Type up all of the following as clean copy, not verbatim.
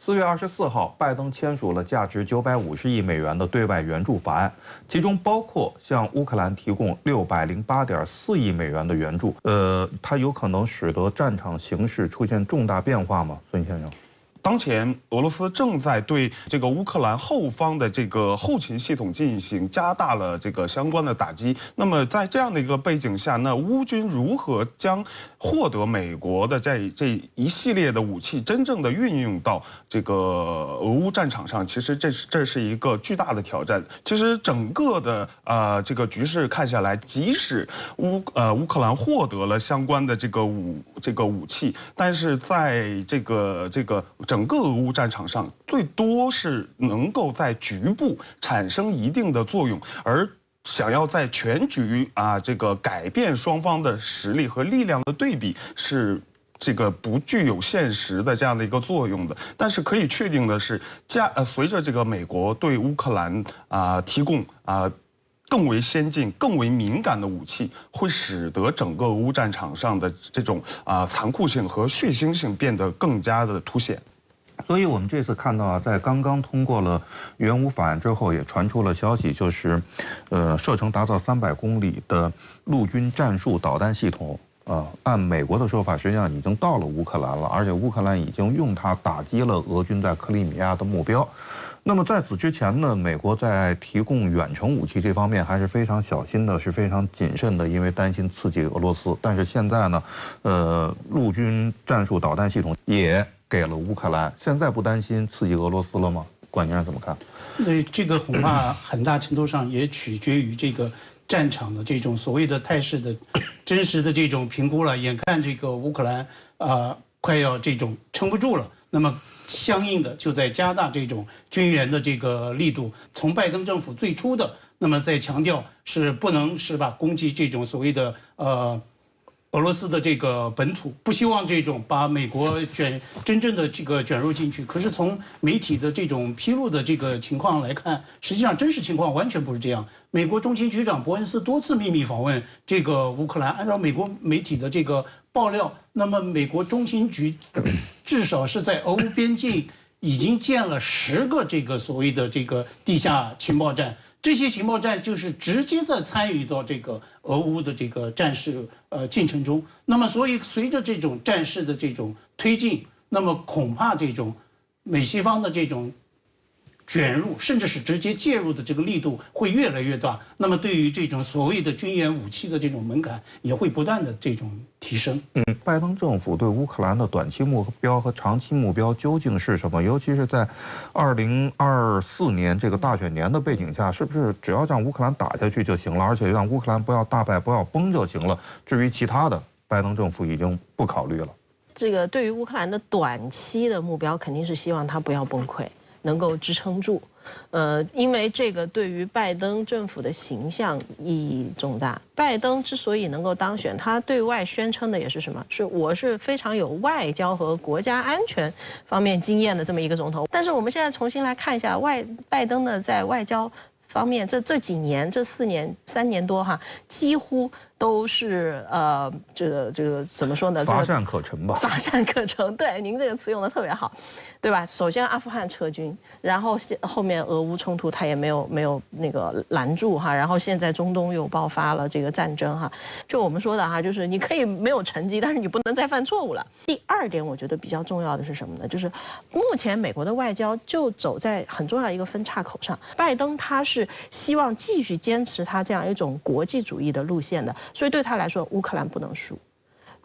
4月24号，拜登签署了价值950亿美元的对外援助法案，其中包括向乌克兰提供608.4亿美元的援助。它有可能使得战场形势出现重大变化吗？孙先生。当前，俄罗斯正在对这个乌克兰后方的这个后勤系统加大了这个相关的打击。那么，在这样的一个背景下，那乌军如何将获得美国的这一系列的武器真正的运用到这个俄乌战场上？其实这是一个巨大的挑战。其实整个的这个局势看下来，即使乌克兰获得了相关的这个武器，但是在这个整个俄乌战场上，最多是能够在局部产生一定的作用，而想要在全局这个改变双方的实力和力量的对比，是这个不具有现实的这样的一个作用的。但是可以确定的是，随着这个美国对乌克兰提供更为先进、更为敏感的武器，会使得整个俄乌战场上的这种残酷性和血腥性变得更加的凸显。所以我们这次看到在刚刚通过了援乌法案之后，也传出了消息，就是射程达到300公里的陆军战术导弹系统，按美国的说法，实际上已经到了乌克兰了，而且乌克兰已经用它打击了俄军在克里米亚的目标。那么在此之前呢，美国在提供远程武器这方面还是非常小心的，是非常谨慎的，因为担心刺激俄罗斯。但是现在呢，陆军战术导弹系统也给了乌克兰，现在不担心刺激俄罗斯了吗？管先生怎么看？这个恐怕很大程度上也取决于这个战场的这种所谓的态势的真实的这种评估了。眼看这个乌克兰快要这种撑不住了，那么相应的就在加大这种军援的这个力度。从拜登政府最初的那么在强调是不能是吧攻击这种所谓的俄罗斯的这个本土，不希望这种把美国真正的这个卷入进去。可是从媒体的这种披露的这个情况来看，实际上真实情况完全不是这样。美国中情局长伯恩斯多次秘密访问这个乌克兰，按照美国媒体的这个爆料，那么美国中情局至少是在俄乌边境已经建了10个这个所谓的这个地下情报站。这些情报站就是直接的参与到这个俄乌的这个战事进程中。那么，所以随着这种战事的这种推进，那么恐怕这种美西方的这种卷入，甚至是直接介入的这个力度会越来越大。那么，对于这种所谓的军援武器的这种门槛也会不断的这种提升。拜登政府对乌克兰的短期目标和长期目标究竟是什么？尤其是在2024年这个大选年的背景下，是不是只要让乌克兰打下去就行了，而且让乌克兰不要大败、不要崩就行了？至于其他的，拜登政府已经不考虑了。这个对于乌克兰的短期的目标，肯定是希望它不要崩溃，能够支撑住。因为这个对于拜登政府的形象意义重大。拜登之所以能够当选，他对外宣称的也是什么？我是非常有外交和国家安全方面经验的这么一个总统。但是我们现在重新来看一下拜登的在外交方面，这几年这3年多哈，几乎都是这个怎么说呢？乏善可陈吧。乏善可陈，对，您这个词用的特别好，对吧？首先阿富汗撤军，然后后面俄乌冲突他也没有那个拦住哈，然后现在中东又爆发了这个战争哈。就我们说的哈，就是你可以没有成绩，但是你不能再犯错误了。第二点，我觉得比较重要的是什么呢？就是目前美国的外交就走在很重要一个分岔口上。拜登他是希望继续坚持他这样一种国际主义的路线的。所以对他来说，乌克兰不能输，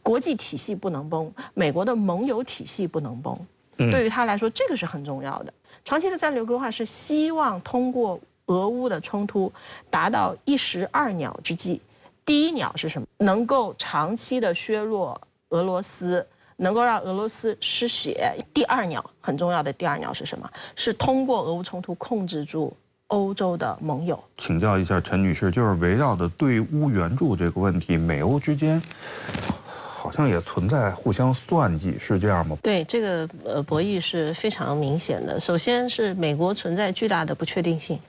国际体系不能崩，美国的盟友体系不能崩。对于他来说，这个是很重要的。长期的战略规划是希望通过俄乌的冲突达到一石二鸟之计。第一鸟是什么？能够长期的削弱俄罗斯，能够让俄罗斯失血。第二鸟很重要的第二鸟是什么？是通过俄乌冲突控制住欧洲的盟友。请教一下陈女士，就是围绕着对乌援助这个问题，美欧之间好像也存在互相算计，是这样吗？对，这个博弈是非常明显的。首先是美国存在巨大的不确定性，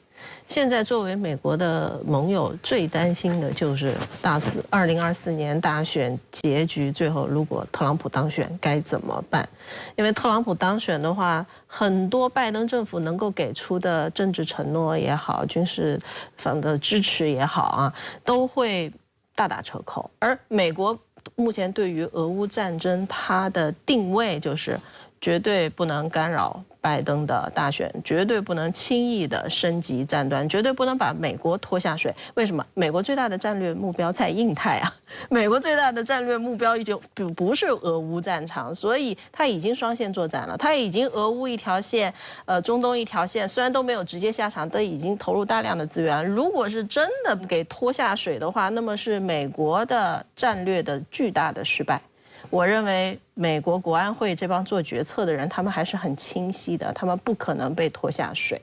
现在作为美国的盟友，最担心的就是2024年大选结局，最后如果特朗普当选该怎么办？因为特朗普当选的话，很多拜登政府能够给出的政治承诺也好，军事方的支持也好啊，都会大打折扣。而美国目前对于俄乌战争，它的定位就是绝对不能干扰拜登的大选，绝对不能轻易的升级战端，绝对不能把美国拖下水。为什么？美国最大的战略目标在印太啊，美国最大的战略目标就不是俄乌战场，所以它已经双线作战了，它已经俄乌一条线，中东一条线，虽然都没有直接下场，都已经投入大量的资源。如果是真的给拖下水的话，那么是美国的战略的巨大的失败。我认为美国国安会这帮做决策的人，他们还是很清晰的，他们不可能被拖下水。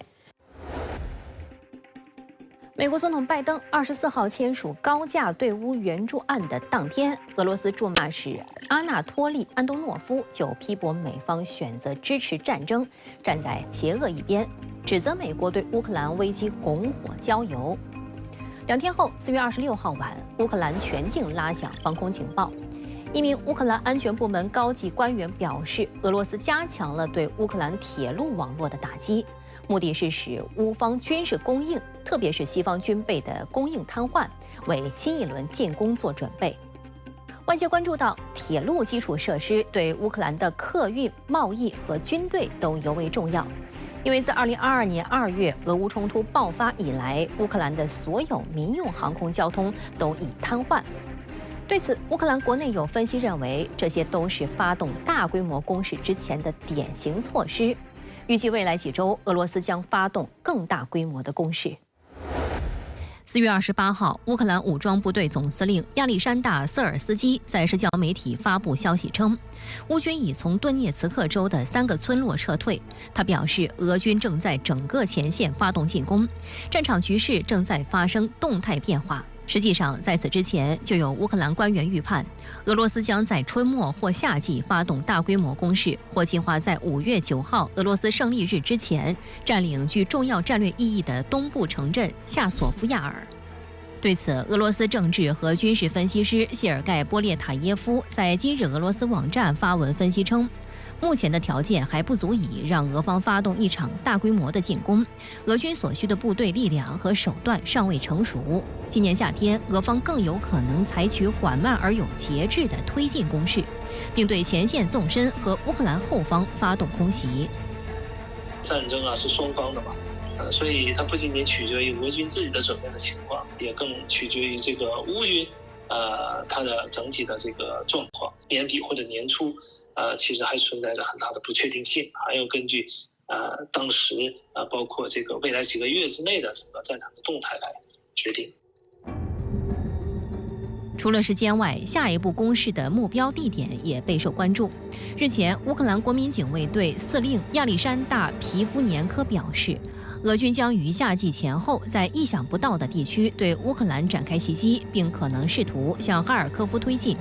美国总统拜登24号签署高价对乌援助案的当天，俄罗斯驻马使阿纳托利·安东诺夫就批驳美方选择支持战争，站在邪恶一边，指责美国对乌克兰危机拱火浇油。2天后，4月26号晚，乌克兰全境拉响防空警报。一名乌克兰安全部门高级官员表示，俄罗斯加强了对乌克兰铁路网络的打击，目的是使乌方军事供应，特别是西方军备的供应瘫痪，为新一轮进攻做准备。外界关注到，铁路基础设施对乌克兰的客运、贸易和军队都尤为重要，因为自2022年2月俄乌冲突爆发以来，乌克兰的所有民用航空交通都已瘫痪。对此，乌克兰国内有分析认为，这些都是发动大规模攻势之前的典型措施。预计未来几周，俄罗斯将发动更大规模的攻势。4月28号，乌克兰武装部队总司令亚历山大·瑟尔斯基在社交媒体发布消息称，乌军已从顿涅茨克州的3个村落撤退。他表示，俄军正在整个前线发动进攻，战场局势正在发生动态变化。实际上，在此之前就有乌克兰官员预判，俄罗斯将在春末或夏季发动大规模攻势，或计划在5月9号俄罗斯胜利日之前占领具重要战略意义的东部城镇夏索夫亚尔。对此，俄罗斯政治和军事分析师谢尔盖·波列塔耶夫在今日俄罗斯网站发文分析称，目前的条件还不足以让俄方发动一场大规模的进攻，俄军所需的部队力量和手段尚未成熟。今年夏天，俄方更有可能采取缓慢而有节制的推进攻势，并对前线纵深和乌克兰后方发动空袭。战争是双方的嘛，所以它不仅仅取决于俄军自己的准备的情况，也更取决于这个乌军，它的整体的这个状况。年底或者年初，其实还存在着很大的不确定性，还要根据当时包括这个未来几个月之内的整个战场的动态来决定。除了时间外，下一步攻势的目标地点也备受关注。日前，乌克兰国民警卫队司令亚历山大·皮夫年科表示，俄军将于夏季前后在意想不到的地区对乌克兰展开袭击，并可能试图向哈尔科夫推进。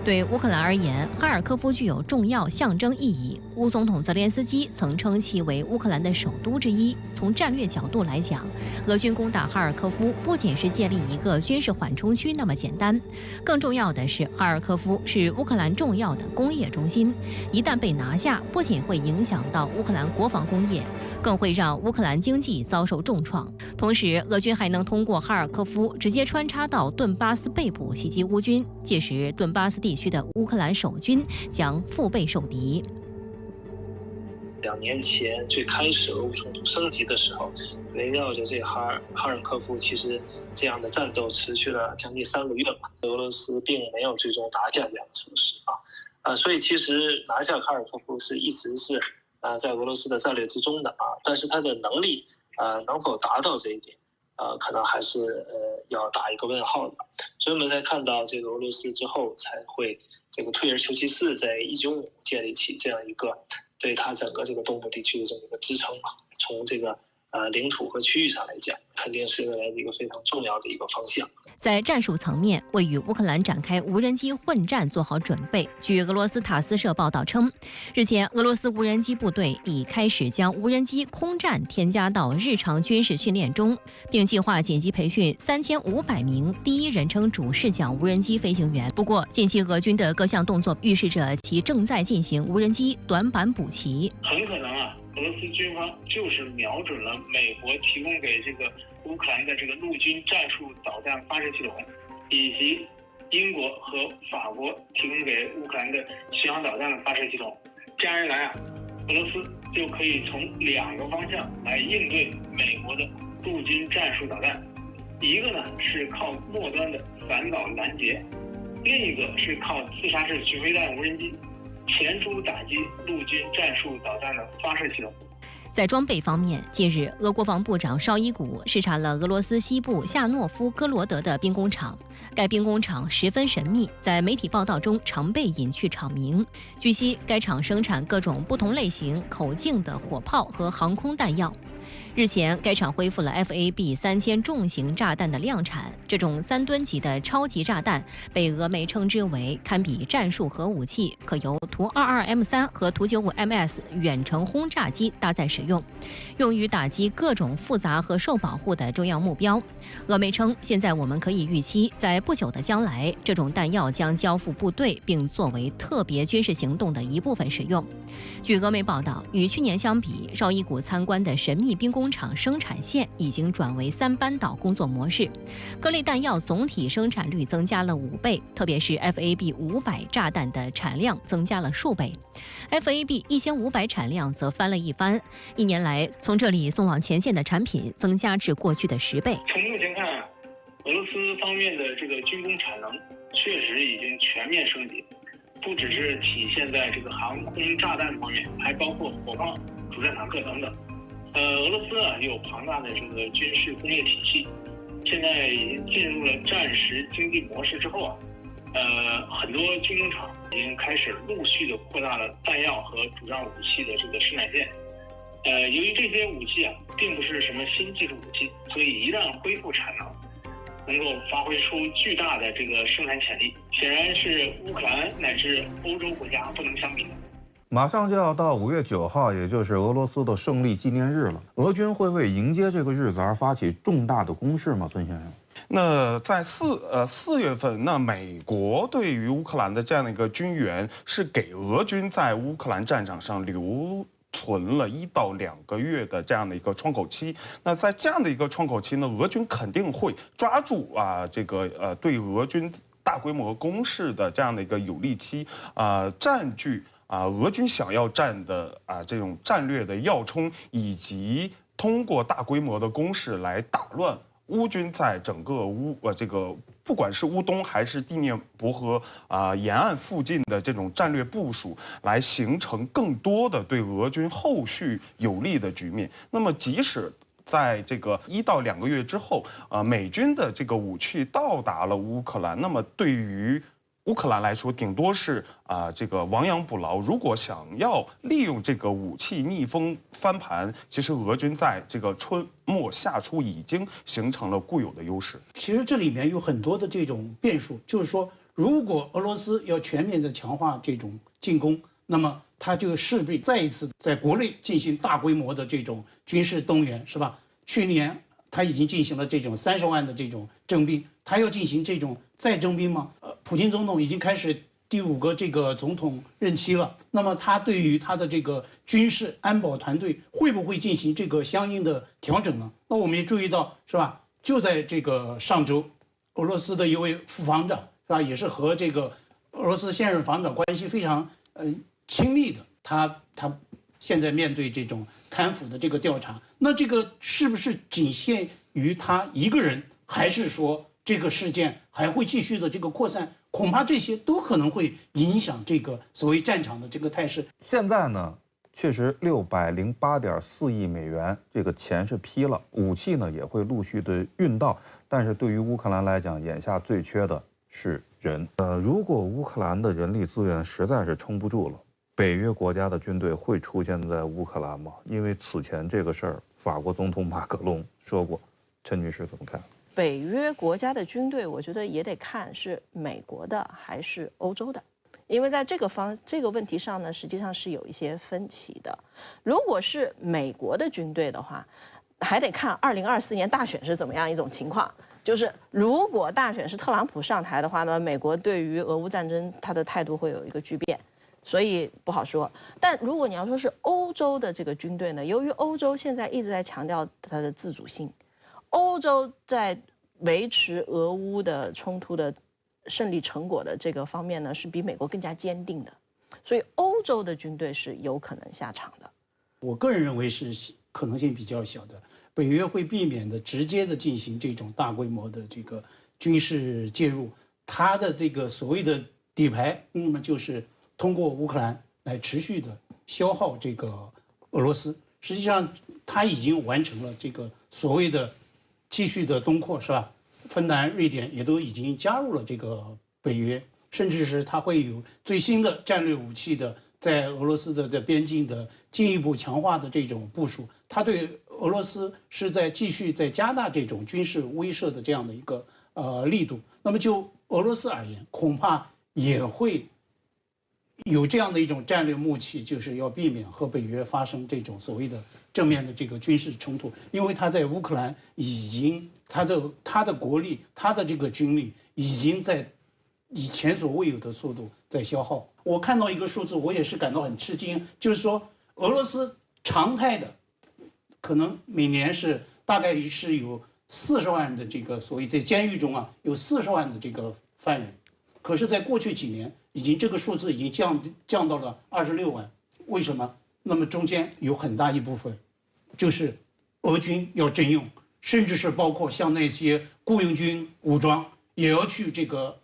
对乌克兰而言，哈尔科夫具有重要象征意义。乌总统泽连斯基曾称其为乌克兰的首都之一。从战略角度来讲，俄军攻打哈尔科夫不仅是建立一个军事缓冲区那么简单，更重要的是，哈尔科夫是乌克兰重要的工业中心。一旦被拿下，不仅会影响到乌克兰国防工业，更会让乌克兰经济遭受重创。同时，俄军还能通过哈尔科夫直接穿插到顿巴斯北部袭击乌军，届时顿巴斯地区的乌克兰守军将腹背受敌。2年前最开始俄乌冲突升级的时候，围绕着这个哈尔科夫，其实这样的战斗持续了将近3个月嘛。俄罗斯并没有最终拿下这两个城市所以其实拿下哈尔科夫一直是在俄罗斯的战略之中的但是它的能力能否达到这一点可能还是要打一个问号的。所以我们在看到这个俄罗斯之后，才会这个退而求其次，在195建立起这样一个对它整个这个东部地区的这么一个支撑从这个领土和区域上来讲，肯定是未来的一个非常重要的一个方向。在战术层面，为与乌克兰展开无人机混战做好准备。据俄罗斯塔斯社报道称，日前俄罗斯无人机部队已开始将无人机空战添加到日常军事训练中，并计划紧急培训3500名第一人称主视角无人机飞行员。不过，近期俄军的各项动作预示着其正在进行无人机短板补齐。很可能俄罗斯军方就是瞄准了美国提供给这个乌克兰的这个陆军战术导弹发射系统，以及英国和法国提供给乌克兰的巡航导弹的发射系统。这样一来俄罗斯就可以从2个方向来应对美国的陆军战术导弹，一个呢是靠末端的反导拦截，另一个是靠自杀式巡飞弹无人机前出打击陆军战术导弹的发射系统。在装备方面，近日俄国防部长绍伊古视察了俄罗斯西部夏诺夫哥罗德的兵工厂。该兵工厂十分神秘，在媒体报道中常被隐去厂名。据悉，该厂生产各种不同类型、口径的火炮和航空弹药。日前，该厂恢复了 FAB3000重型炸弹的量产。这种3吨级的超级炸弹被俄媒称之为堪比战术核武器，可由图22M3和图95MS 远程轰炸机搭载使用，用于打击各种复杂和受保护的重要目标。俄媒称，现在我们可以预期，在不久的将来，这种弹药将交付部队，并作为特别军事行动的一部分使用。据俄媒报道，与去年相比，绍伊古参观的神秘兵工厂生产线已经转为3班倒工作模式，各类弹药总体生产率增加了5倍，特别是 FAB500炸弹的产量增加了数倍， FAB1500产量则翻了一番。1年来，从这里送往前线的产品增加至过去的10倍。从目前看，俄罗斯方面的这个军工产能确实已经全面升级，不只是体现在这个航空炸弹方面，还包括火炮、主战坦克等等。俄罗斯有庞大的这个军事工业体系，现在已经进入了战时经济模式之后很多军工厂已经开始陆续的扩大了弹药和主战武器的这个生产线。由于这些武器并不是什么新技术武器，所以一旦恢复产能，能够发挥出巨大的这个生产潜力，显然是乌克兰乃至欧洲国家不能相比的。马上就要到5月9号，也就是俄罗斯的胜利纪念日了。俄军会为迎接这个日子而发起重大的攻势吗？孙先生？那在4月份，那美国对于乌克兰的这样的一个军援是给俄军在乌克兰战场上留存了1到2个月的这样的一个窗口期。那在这样的一个窗口期呢，俄军肯定会抓住对俄军大规模攻势的这样的一个有利期，占据俄军想要占的这种战略的要冲，以及通过大规模的攻势来打乱乌军在整个不管是乌东还是第聂伯河沿岸附近的这种战略部署，来形成更多的对俄军后续有利的局面。那么即使在这个1到2个月之后，美军的这个武器到达了乌克兰，那么对于乌克兰来说，顶多是这个亡羊补牢。如果想要利用这个武器逆风翻盘，其实俄军在这个春末夏初已经形成了固有的优势。其实这里面有很多的这种变数，就是说，如果俄罗斯要全面的强化这种进攻，那么它就势必再一次在国内进行大规模的这种军事动员，是吧？去年他已经进行了这种30万的这种征兵，他要进行这种再征兵吗？普京总统已经开始第5个这个总统任期了，那么他对于他的这个军事安保团队会不会进行这个相应的调整呢？那我们也注意到，是吧？就在这个上周，俄罗斯的一位副防长，是吧？也是和这个俄罗斯现任防长关系非常亲密的，他现在面对这种贪腐的这个调查，那这个是不是仅限于他一个人，还是说这个事件还会继续的这个扩散？恐怕这些都可能会影响这个所谓战场的这个态势。现在呢，确实608.4亿美元这个钱是批了，武器呢也会陆续的运到，但是对于乌克兰来讲，眼下最缺的是人。如果乌克兰的人力资源实在是撑不住了，北约国家的军队会出现在乌克兰吗？因为此前这个事儿法国总统马克龙说过。陈女士怎么看？北约国家的军队，我觉得也得看是美国的还是欧洲的，因为在这个问题上呢，实际上是有一些分歧的。如果是美国的军队的话，还得看2024年大选是怎么样一种情况。就是如果大选是特朗普上台的话呢，美国对于俄乌战争他的态度会有一个巨变，所以不好说。但如果你要说是欧洲的这个军队呢，由于欧洲现在一直在强调它的自主性，欧洲在维持俄乌的冲突的胜利成果的这个方面呢，是比美国更加坚定的，所以欧洲的军队是有可能下场的。我个人认为是可能性比较小的，北约会避免的直接的进行这种大规模的这个军事介入，它的这个所谓的底牌，那么就是通过乌克兰来持续的消耗这个俄罗斯。实际上，它已经完成了这个所谓的继续的东扩，是吧？芬兰、瑞典也都已经加入了这个北约，甚至是它会有最新的战略武器的在俄罗斯的边境的进一步强化的这种部署。它对俄罗斯是在继续在加大这种军事威慑的这样的一个力度。那么就俄罗斯而言，恐怕也会有这样的一种战略默契，就是要避免和北约发生这种所谓的正面的这个军事冲突，因为他在乌克兰已经他的国力，他的这个军力已经在以前所未有的速度在消耗。我看到一个数字，我也是感到很吃惊，就是说俄罗斯常态的可能每年是大概是有40万的这个所谓在监狱中有40万的这个犯人，可是在过去几年已经这个数字已经降到了26万。为什么？那么中间有很大一部分就是俄军要征用，甚至是包括像那些雇佣军武装也要去这个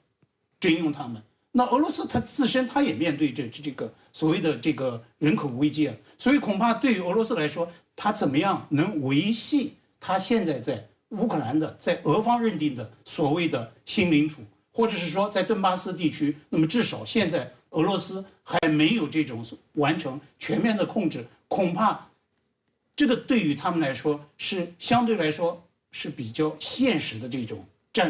征用他们。那俄罗斯它自身它也面对着这个所谓的这个人口危机所以恐怕对于俄罗斯来说，它怎么样能维系它现在在乌克兰的在俄方认定的所谓的新领土，或者是说在顿巴斯地区，那么至少现在俄罗斯还没有这种完成全面的控制，恐怕这个对于他们来说是相对来说是比较现实的这种